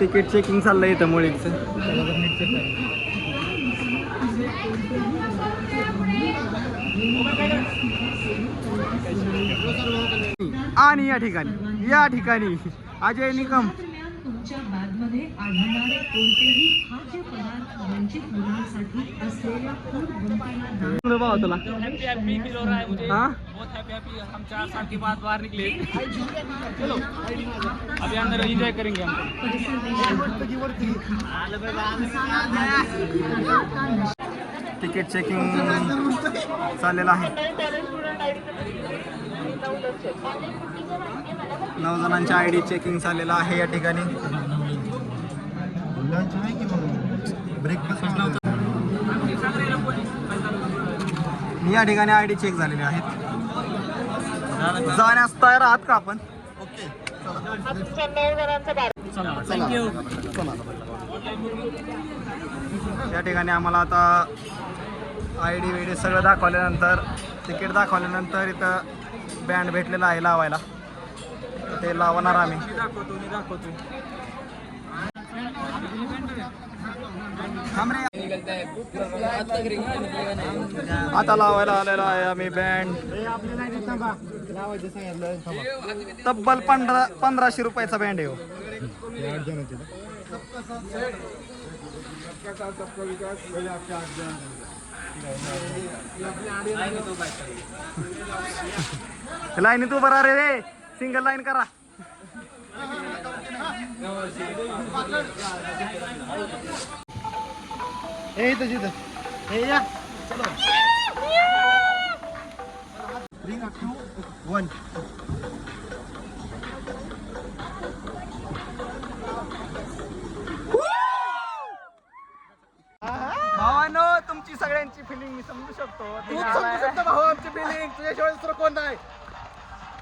Ticket checking चाललंय इथं मुळीचं. आणि या ठिकाणी अजय निकम. तुमच्या बॅगमध्ये आढळणारे कोणतेही खाद्य पदार्थ वंचित मुलांसाठी असलेल्या फूड बंदीला तुला हाँ बहुत हैप्पी हम 4 साल के बाद बाहर निकले. चलो अभी अंदर एंजॉय करेंगे हम. तिकीट चेकिंग चाललेलं आहे. 9 जणांच्या ID चेकिंग चाललेलं आहे या ठिकाणी. या ठिकाणी ID चेक झालेले आहेत. जाण्यास तयार आहात का आपण? Okay thank you. या ठिकाणी आम्हाला आता ID सगळं दाखवल्यानंतर, तिकीट दाखवल्यानंतर इथं बँड भेटलेला आहे लावायला. ते लावणार आम्ही. आता लावायला आलेला आहे आम्ही बँड. तब्बल 1500 रुपयाचा बँड आहे हो. लाईनीत उभं राहा रे, सिंगल लाईन करा. हे इथं जिथं हे या चलो 3 2 1. भावानो, तुमची सगळ्यांची फिलिंग मी समजू शकतो. तू समजू शकतो भाऊ आमची फिलिंग. तुझ्याशिवाय दुसरं कोण नाही.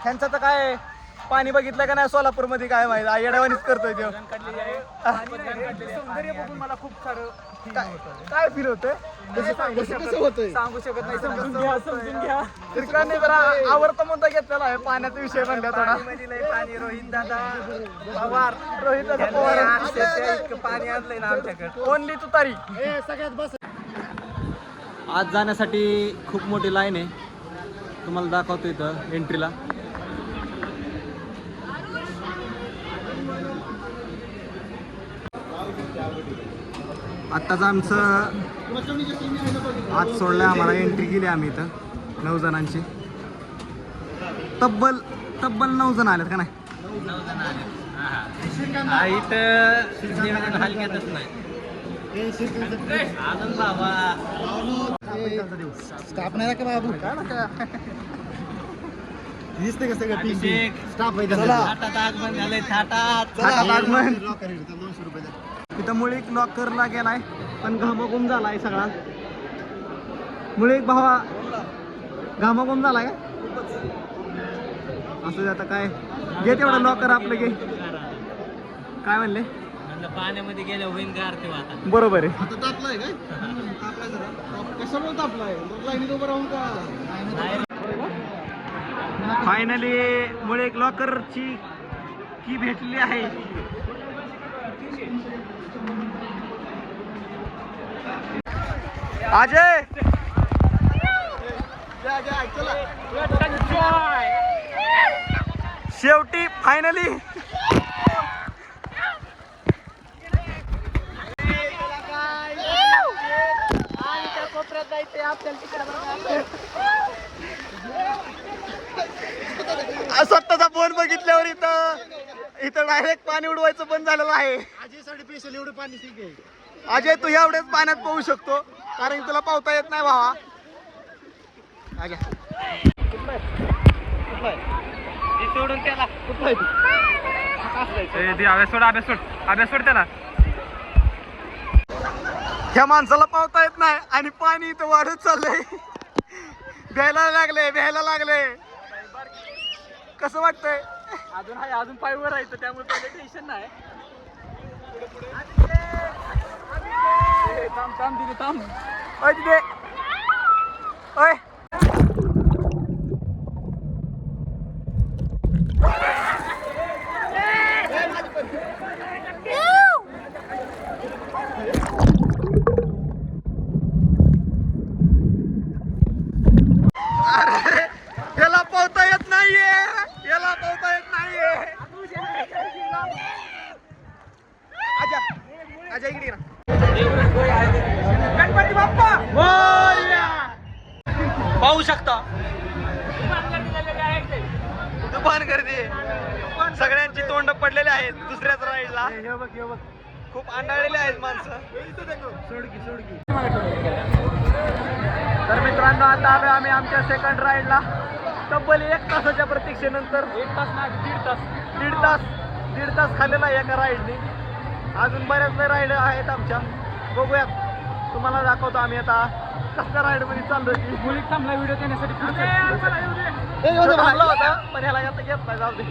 ह्यांचं तर काय पाणी बघितलं का नाही सोलापूर मध्ये काय माहिती येड्यावानीच करतोय तो. सौंदर्य बघून मला खूप सारं काय फील होतंय. सांगू शकत नाही. समजून घ्या. तर नाही बरं आवडता मुद्दा घेतलेला आहे पाण्याचा विषय म्हणला थोडा. पाणी रोहित दादा पवार पाणी आणलंय ना आमच्याकडे. ओनली तुतारी सगळ्यात बस. आज जाण्यासाठी खूप मोठी लाईन आहे. तुम्हाला दाखवतो इथं एंट्रीला. आत्ताच आमचं आज सोडलं आम्हाला. एंट्री केली आम्ही इथं 9 जणांची. तब्बल 9 जण आलेत का नाही. इथं हलक्यातच नाही. आनंद बाबा स्टाफ नाही का बाबू काय ना काय दिसते कसं स्टाफ आहे. इथं मुळीक लॉकरला गेलाय पण घामाघूम झालाय सगळा. मुळीक भावा घामाघूम झालाय का असं. आता काय घे तेवढं लॉकर आपलं घे. काय म्हणले पाण्यामध्ये गेल्या होईन गार ते आता. बरोबर आहे. फायनली मुळे एक लॉकरची की भेटली आहे. अजय शेवटी फायनली स्वतःचा फोन बघितल्यावर इथं डायरेक्ट पाणी उडवायचं बंद झालेलं आहे. अजयसाठी स्पेशल एवढं पाणी ठीक आहे. अजय तू एवढेच पाण्यात पोहू शकतो कारण तुला पावता येत नाही भावा. सोडून त्याला अभ्यास सोड त्याला. ह्या माणसाला पावता येत नाही आणि पाणी इथं वाढत चाललंय. भ्यायला लागले. कसं वाटतंय. अजून पायवर आहे त्यामुळे काही टेन्शन नाही. थांब ओय तिथे ओय तुफान गर्दी सगळ्यांची तोंड पडलेली आहेत दुसऱ्याच राईडला खूप आंधळलेले आहेत माणसं तर मित्रांनो आता आलोय आम्ही आमच्या सेकंड राईडला तब्बल 1 तासाच्या प्रतीक्षेनंतर 1 तास नाही 1.5 तास दीड तास खाल्लेला आहे एका राईडने अजून बऱ्याच राईड आहेत आमच्या बघूयात तुम्हाला दाखवतो आम्ही आता कसल्या राईड मध्ये चाललोय की मुली थांबला व्हिडिओ देण्यासाठी थांबला होता पण ह्याला आता घेत नाही जाऊ दे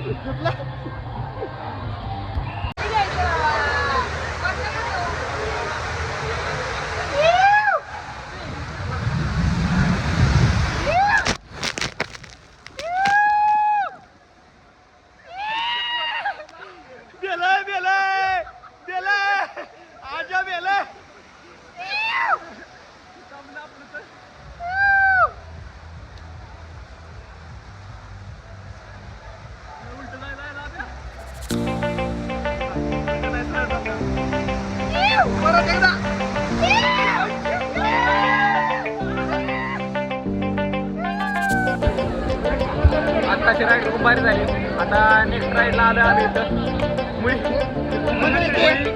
आत्ताची राईड खूप भारी झाली आता नेक्स्ट राईडला आलो आम्ही इथं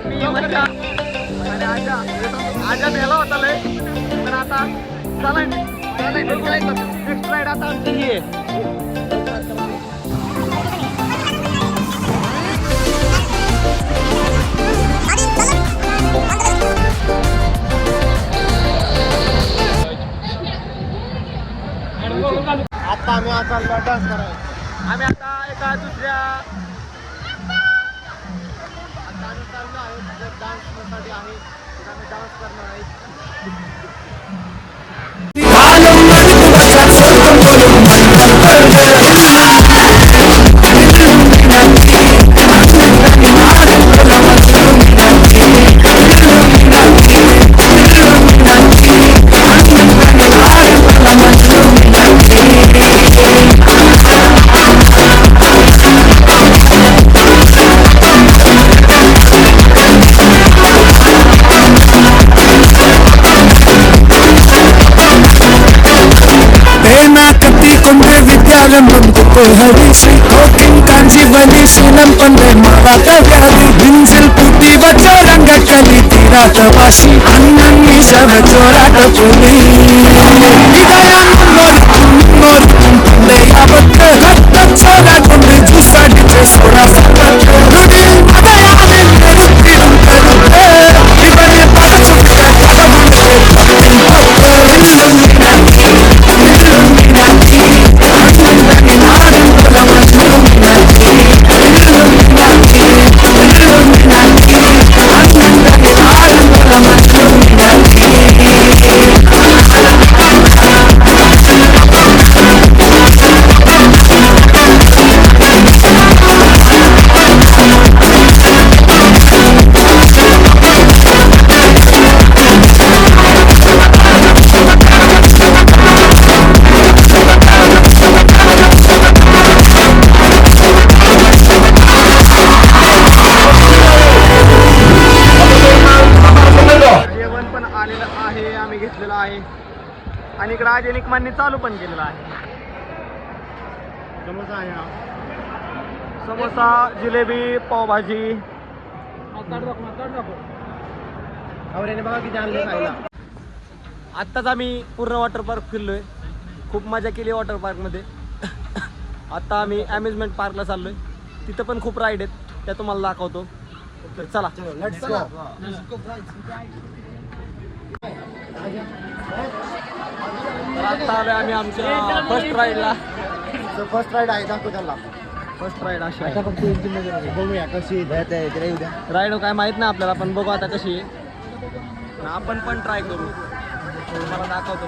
मी मजा आणि आजा मेला होता लय पण आता चला नेक्स्ट राईड आता आमची ही आहे आता आम्ही आता डान्स करायला आम्ही आता एका दुसऱ्या आता आम्ही चाललो आहे डान्ससाठी आहे आम्ही डान्स करणार आहे శీలం పొందే మారాత వ్యాధి గింజల్ పుట్టి వచ్చో రంగ కలి తీరాత వాసి అన్నీ శవ చోరాట పులి నోరుకుంటుండే యావత్ రక్త చోరాకుండి చూసాడితే సోడా సర్వత్ రుడి మదయాలి తిరుంతరుతే ఇవనే పాచుట కదముండే आणि इकडे आजनिक मान्य चालू पण केलेला आहे समोसा आहे ना समोसा जिलेबी पावभाजी बघा किती आणले खायला आत्ताच आम्ही पूर्ण वॉटर पार्क फिरलोय खूप मजा केली वॉटर पार्क मध्ये आता आम्ही अम्युजमेंट पार्कला चाललोय तिथं पण खूप राईड आहेत त्या तुम्हाला दाखवतो तर चला आता आलोय आम्ही आमच्या फर्स्ट राईडला फर्स्ट राईड आहे दाखव त्याला फर्स्ट राईड अशी आहे बघूया कशी राईड काय माहित नाही आपल्याला पण बघू आता कशी आहे आपण पण ट्राय करू तुम्हाला दाखवतो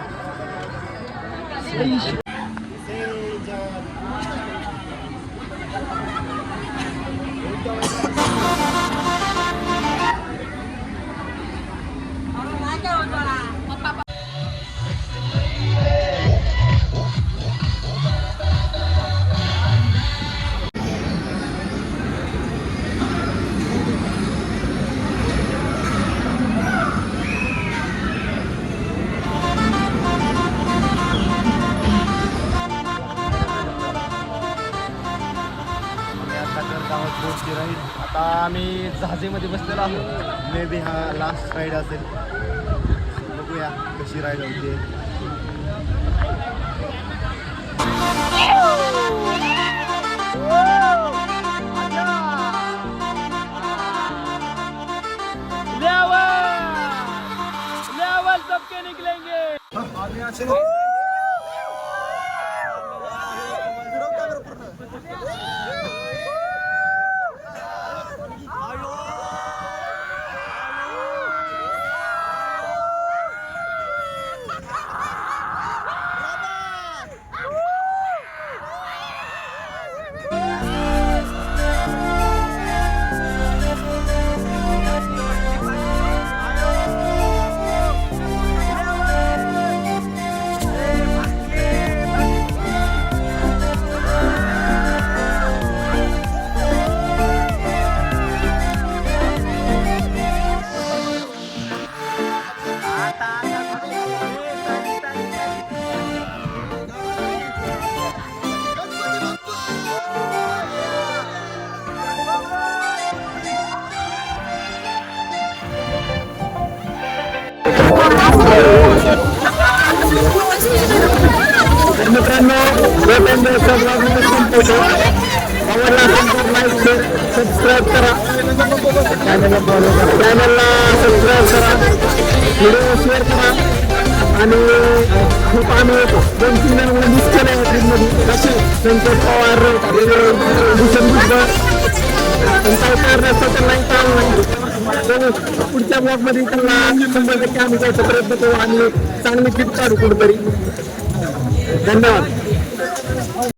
पुढची राईड आता आम्ही जहाजेमध्ये बसलेलो आहोत. मे बी हा लास्ट राईड असेल. बघूया कशी राईड होते. लेवल सबके निकलेंगे. मित्रांनो सबस्क्राईब करा, चॅनलला सबस्क्राईब करा, व्हिडिओ शेअर करा. आणि खूप आम्ही 2-3 जणांना मिस केलं आहे ट्रीपमध्ये. कसे संतोष पवार, भूषण भुजबळ, काय कारणास्तव त्यांना चालू नाही. पुढच्या ब्लॉगमध्ये त्यांना 100% आम्ही जायचा प्रयत्न करू आणि चांगली ट्रिप काढू कुठेतरी. धन्यवाद.